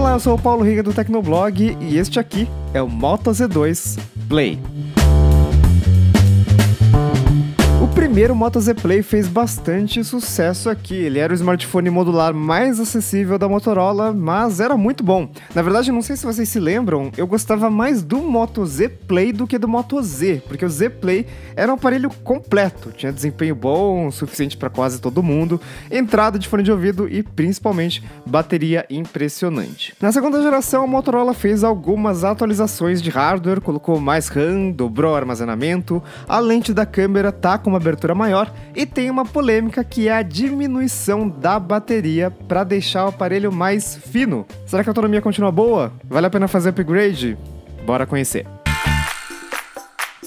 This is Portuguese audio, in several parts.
Olá, eu sou o Paulo Riga do Tecnoblog e este aqui é o Moto Z2 Play. O primeiro Moto Z Play fez bastante sucesso aqui. Ele era o smartphone modular mais acessível da Motorola, mas era muito bom. Na verdade, não sei se vocês se lembram, eu gostava mais do Moto Z Play do que do Moto Z, porque o Z Play era um aparelho completo, tinha desempenho bom, suficiente para quase todo mundo, entrada de fone de ouvido e principalmente bateria impressionante. Na segunda geração, a Motorola fez algumas atualizações de hardware, colocou mais RAM, dobrou o armazenamento, a lente da câmera tá com uma abertura maior e tem uma polêmica que é a diminuição da bateria para deixar o aparelho mais fino. Será que a autonomia continua boa? Vale a pena fazer upgrade? Bora conhecer.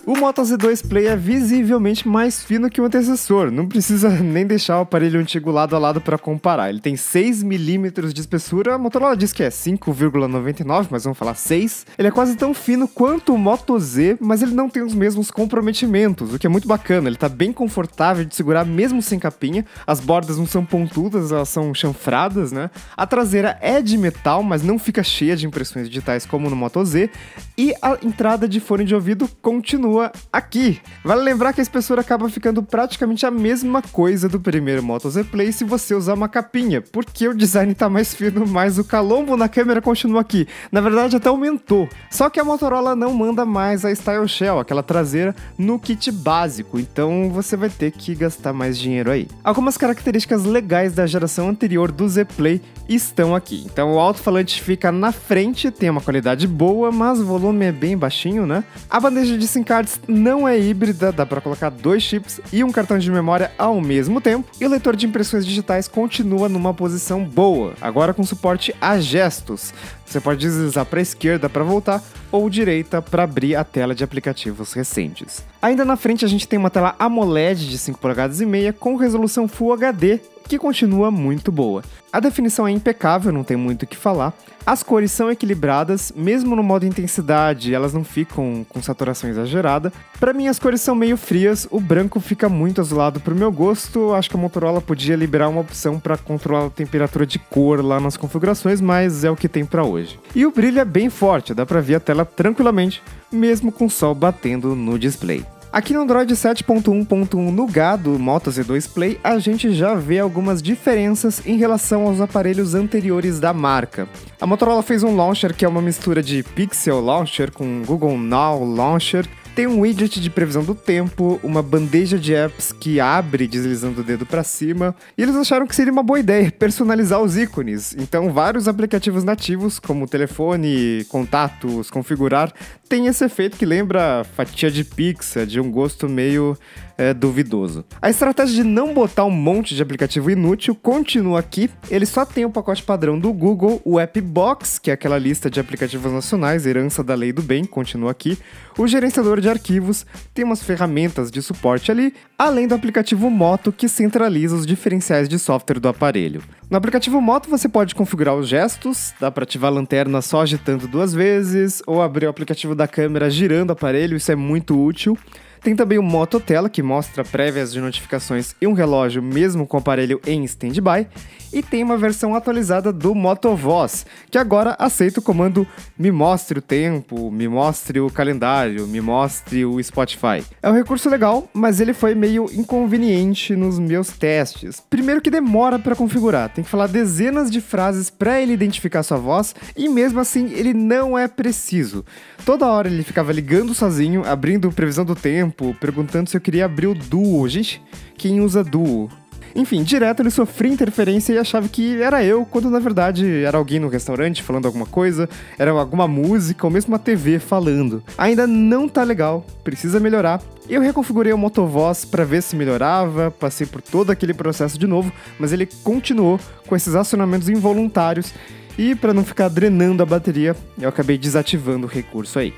O Moto Z2 Play é visivelmente mais fino que o antecessor, não precisa nem deixar o aparelho antigo lado a lado para comparar. Ele tem 6 mm de espessura, a Motorola diz que é 5,99, mas vamos falar 6. Ele é quase tão fino quanto o Moto Z, mas ele não tem os mesmos comprometimentos, o que é muito bacana. Ele tá bem confortável de segurar mesmo sem capinha, as bordas não são pontudas, elas são chanfradas, né? A traseira é de metal, mas não fica cheia de impressões digitais como no Moto Z, e a entrada de fone de ouvido continua aqui. Vale lembrar que a espessura acaba ficando praticamente a mesma coisa do primeiro Moto Z Play se você usar uma capinha, porque o design tá mais fino, mas o calombo na câmera continua aqui. Na verdade até aumentou. Só que a Motorola não manda mais a Style Shell, aquela traseira, no kit básico, então você vai ter que gastar mais dinheiro aí. Algumas características legais da geração anterior do Z Play estão aqui. Então o alto-falante fica na frente, tem uma qualidade boa, mas o volume é bem baixinho, né? A bandeja de SIM cards não é híbrida, dá para colocar 2 chips e um cartão de memória ao mesmo tempo, e o leitor de impressões digitais continua numa posição boa, agora com suporte a gestos. Você pode deslizar para a esquerda para voltar ou direita para abrir a tela de aplicativos recentes. Ainda na frente a gente tem uma tela AMOLED de 5,5 polegadas com resolução Full HD, que continua muito boa. A definição é impecável, não tem muito o que falar. As cores são equilibradas, mesmo no modo intensidade, elas não ficam com saturação exagerada. Para mim as cores são meio frias, o branco fica muito azulado pro meu gosto. Acho que a Motorola podia liberar uma opção para controlar a temperatura de cor lá nas configurações, mas é o que tem para hoje. E o brilho é bem forte, dá para ver a tela tranquilamente, mesmo com o sol batendo no display. Aqui no Android 7.1.1 Nougat do Moto Z2 Play, a gente já vê algumas diferenças em relação aos aparelhos anteriores da marca. A Motorola fez um launcher que é uma mistura de Pixel Launcher com Google Now Launcher. Tem um widget de previsão do tempo, uma bandeja de apps que abre deslizando o dedo para cima, e eles acharam que seria uma boa ideia personalizar os ícones. Então vários aplicativos nativos, como telefone, contatos, configurar, tem esse efeito que lembra fatia de pizza, de um gosto meio duvidoso. A estratégia de não botar um monte de aplicativo inútil continua aqui. Ele só tem o pacote padrão do Google, o App Box, que é aquela lista de aplicativos nacionais, herança da lei do bem, continua aqui. O gerenciador de arquivos tem umas ferramentas de suporte ali, além do aplicativo Moto, que centraliza os diferenciais de software do aparelho. No aplicativo Moto você pode configurar os gestos, dá para ativar a lanterna só agitando 2 vezes, ou abrir o aplicativo da câmera girando o aparelho, isso é muito útil. Tem também o Moto Tela, que mostra prévias de notificações e um relógio mesmo com o aparelho em stand-by. E tem uma versão atualizada do Moto Voz, que agora aceita o comando me mostre o tempo, me mostre o calendário, me mostre o Spotify. É um recurso legal, mas ele foi meio inconveniente nos meus testes. Primeiro que demora para configurar, tem que falar dezenas de frases para ele identificar sua voz, e mesmo assim ele não é preciso. Toda hora ele ficava ligando sozinho, abrindo previsão do tempo, perguntando se eu queria abrir o Duo. Gente, quem usa Duo? Enfim, direto ele sofria interferência e achava que era eu, quando na verdade era alguém no restaurante falando alguma coisa, era alguma música ou mesmo uma TV falando. Ainda não tá legal, precisa melhorar. Eu reconfigurei o Motovoz para ver se melhorava, passei por todo aquele processo de novo, mas ele continuou com esses acionamentos involuntários e para não ficar drenando a bateria, eu acabei desativando o recurso aí.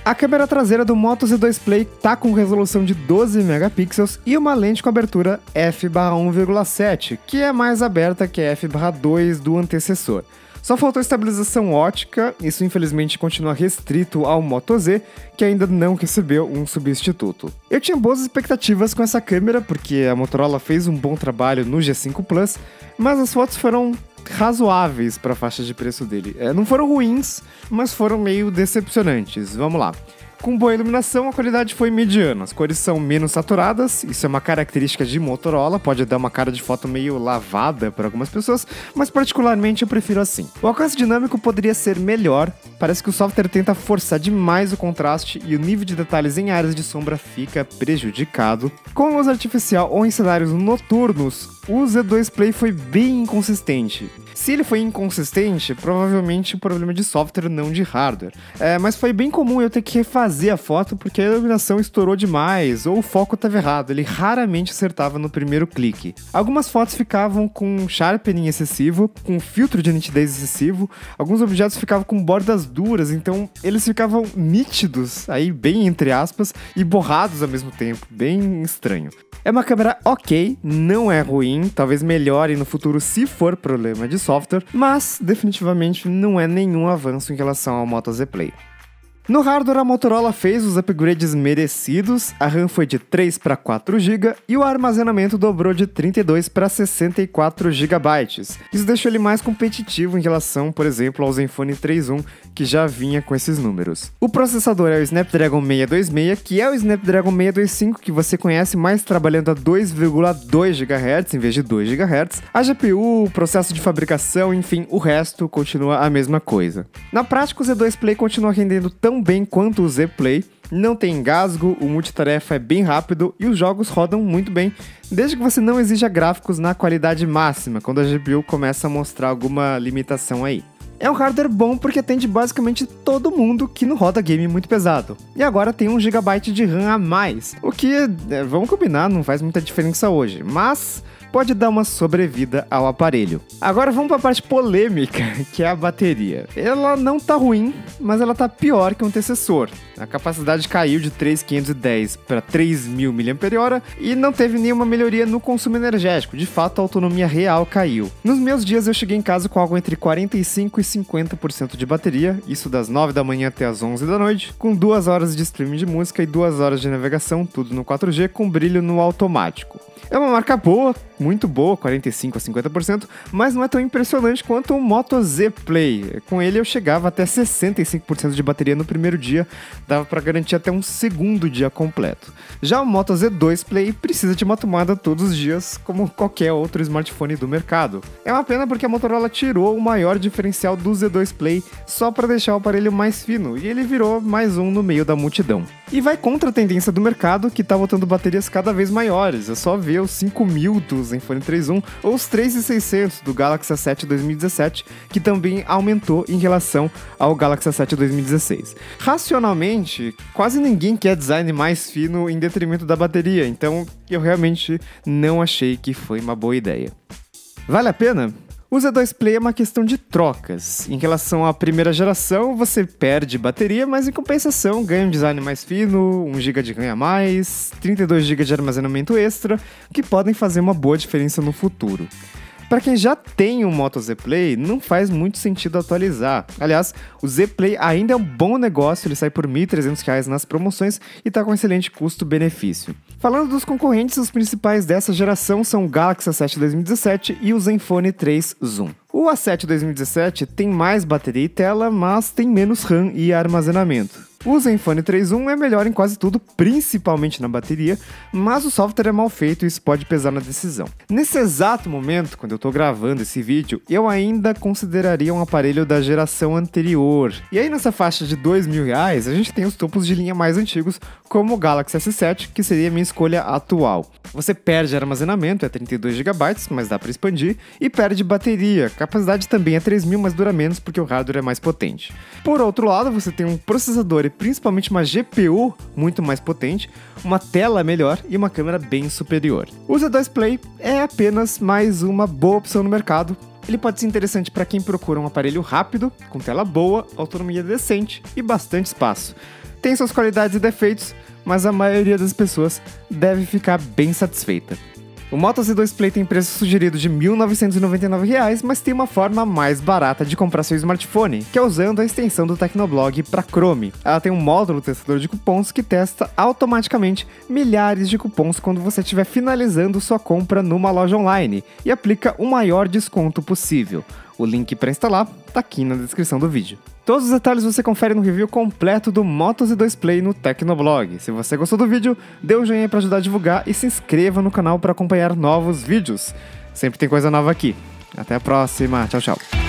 A câmera traseira do Moto Z2 Play tá com resolução de 12 megapixels e uma lente com abertura f/1,7, que é mais aberta que a f/2 do antecessor. Só faltou estabilização ótica, isso infelizmente continua restrito ao Moto Z, que ainda não recebeu um substituto. Eu tinha boas expectativas com essa câmera, porque a Motorola fez um bom trabalho no G5 Plus, mas as fotos foram razoáveis para a faixa de preço dele. Não foram ruins, mas foram meio decepcionantes. Vamos lá. Com boa iluminação, a qualidade foi mediana. As cores são menos saturadas, isso é uma característica de Motorola, pode dar uma cara de foto meio lavada para algumas pessoas, mas particularmente eu prefiro assim. O alcance dinâmico poderia ser melhor, parece que o software tenta forçar demais o contraste e o nível de detalhes em áreas de sombra fica prejudicado. Com luz artificial ou em cenários noturnos, o Z2 Play foi bem inconsistente. Se ele foi inconsistente, provavelmente o problema de software, não de hardware. Mas foi bem comum eu ter que refazer a foto porque a iluminação estourou demais ou o foco estava errado, ele raramente acertava no primeiro clique. Algumas fotos ficavam com sharpening excessivo, com filtro de nitidez excessivo, alguns objetos ficavam com bordas duras, então eles ficavam nítidos, aí bem entre aspas, e borrados ao mesmo tempo, bem estranho. É uma câmera ok, não é ruim, talvez melhore no futuro se for problema de software, mas definitivamente não é nenhum avanço em relação ao Moto Z Play. No hardware, a Motorola fez os upgrades merecidos, a RAM foi de 3 para 4 GB e o armazenamento dobrou de 32 para 64 GB. Isso deixou ele mais competitivo em relação, por exemplo, ao Zenfone 3.1, que já vinha com esses números. O processador é o Snapdragon 626, que é o Snapdragon 625 que você conhece, mais trabalhando a 2,2 GHz em vez de 2 GHz. A GPU, o processo de fabricação, enfim, o resto continua a mesma coisa. Na prática, o Z2 Play continua rendendo tão bem quanto o Z Play, não tem engasgo, o multitarefa é bem rápido e os jogos rodam muito bem, desde que você não exija gráficos na qualidade máxima, quando a GPU começa a mostrar alguma limitação aí. É um hardware bom porque atende basicamente todo mundo que não roda game muito pesado. E agora tem 1 GB de RAM a mais, o que, vamos combinar, não faz muita diferença hoje, mas pode dar uma sobrevida ao aparelho. Agora vamos para a parte polêmica, que é a bateria. Ela não tá ruim, mas ela tá pior que o antecessor. A capacidade caiu de 3.510 para 3.000 mAh e não teve nenhuma melhoria no consumo energético. De fato, a autonomia real caiu. Nos meus dias eu cheguei em casa com algo entre 45% e 50% de bateria, isso das 9 da manhã até as 11 da noite, com 2 horas de streaming de música e 2 horas de navegação, tudo no 4G, com brilho no automático. É uma marca boa, muito boa, 45% a 50%, mas não é tão impressionante quanto o Moto Z Play. Com ele eu chegava até 65% de bateria no primeiro dia, dava para garantir até um segundo dia completo. Já o Moto Z2 Play precisa de uma tomada todos os dias, como qualquer outro smartphone do mercado. É uma pena porque a Motorola tirou o maior diferencial do Z2 Play só para deixar o aparelho mais fino, e ele virou mais um no meio da multidão. E vai contra a tendência do mercado, que está botando baterias cada vez maiores. É só ver os 5.000 do Zenfone 3.1 ou os 3.600 do Galaxy A7 2017, que também aumentou em relação ao Galaxy A7 2016. Racionalmente, quase ninguém quer design mais fino em detrimento da bateria, então eu realmente não achei que foi uma boa ideia. Vale a pena? O Z2 Play é uma questão de trocas. Em relação à primeira geração, você perde bateria, mas em compensação ganha um design mais fino, 1 GB de RAM a mais, 32 GB de armazenamento extra, que podem fazer uma boa diferença no futuro. Para quem já tem um Moto Z Play, não faz muito sentido atualizar. Aliás, o Z Play ainda é um bom negócio, ele sai por R$ 1.300 nas promoções e está com excelente custo-benefício. Falando dos concorrentes, os principais dessa geração são o Galaxy A7 2017 e o Zenfone 3 Zoom. O A7 2017 tem mais bateria e tela, mas tem menos RAM e armazenamento. O Zenfone 3.1 é melhor em quase tudo, principalmente na bateria, mas o software é mal feito e isso pode pesar na decisão. Nesse exato momento, quando eu estou gravando esse vídeo, eu ainda consideraria um aparelho da geração anterior. E aí nessa faixa de R$2.000, a gente tem os topos de linha mais antigos, como o Galaxy S7, que seria a minha escolha atual. Você perde armazenamento, é 32 GB, mas dá para expandir, e perde bateria. A capacidade também é 3.000, mas dura menos porque o hardware é mais potente. Por outro lado, você tem um processador e principalmente uma GPU muito mais potente, uma tela melhor e uma câmera bem superior. O Z2 Play é apenas mais uma boa opção no mercado. Ele pode ser interessante para quem procura um aparelho rápido, com tela boa, autonomia decente e bastante espaço. Tem suas qualidades e defeitos, mas a maioria das pessoas deve ficar bem satisfeita. O Moto Z2 Play tem preço sugerido de R$ 1.999, mas tem uma forma mais barata de comprar seu smartphone, que é usando a extensão do Tecnoblog para Chrome. Ela tem um módulo testador de cupons que testa automaticamente milhares de cupons quando você estiver finalizando sua compra numa loja online e aplica o maior desconto possível. O link para instalar está aqui na descrição do vídeo. Todos os detalhes você confere no review completo do Moto Z2 Play no Tecnoblog. Se você gostou do vídeo, dê um joinha para ajudar a divulgar e se inscreva no canal para acompanhar novos vídeos. Sempre tem coisa nova aqui. Até a próxima. Tchau, tchau.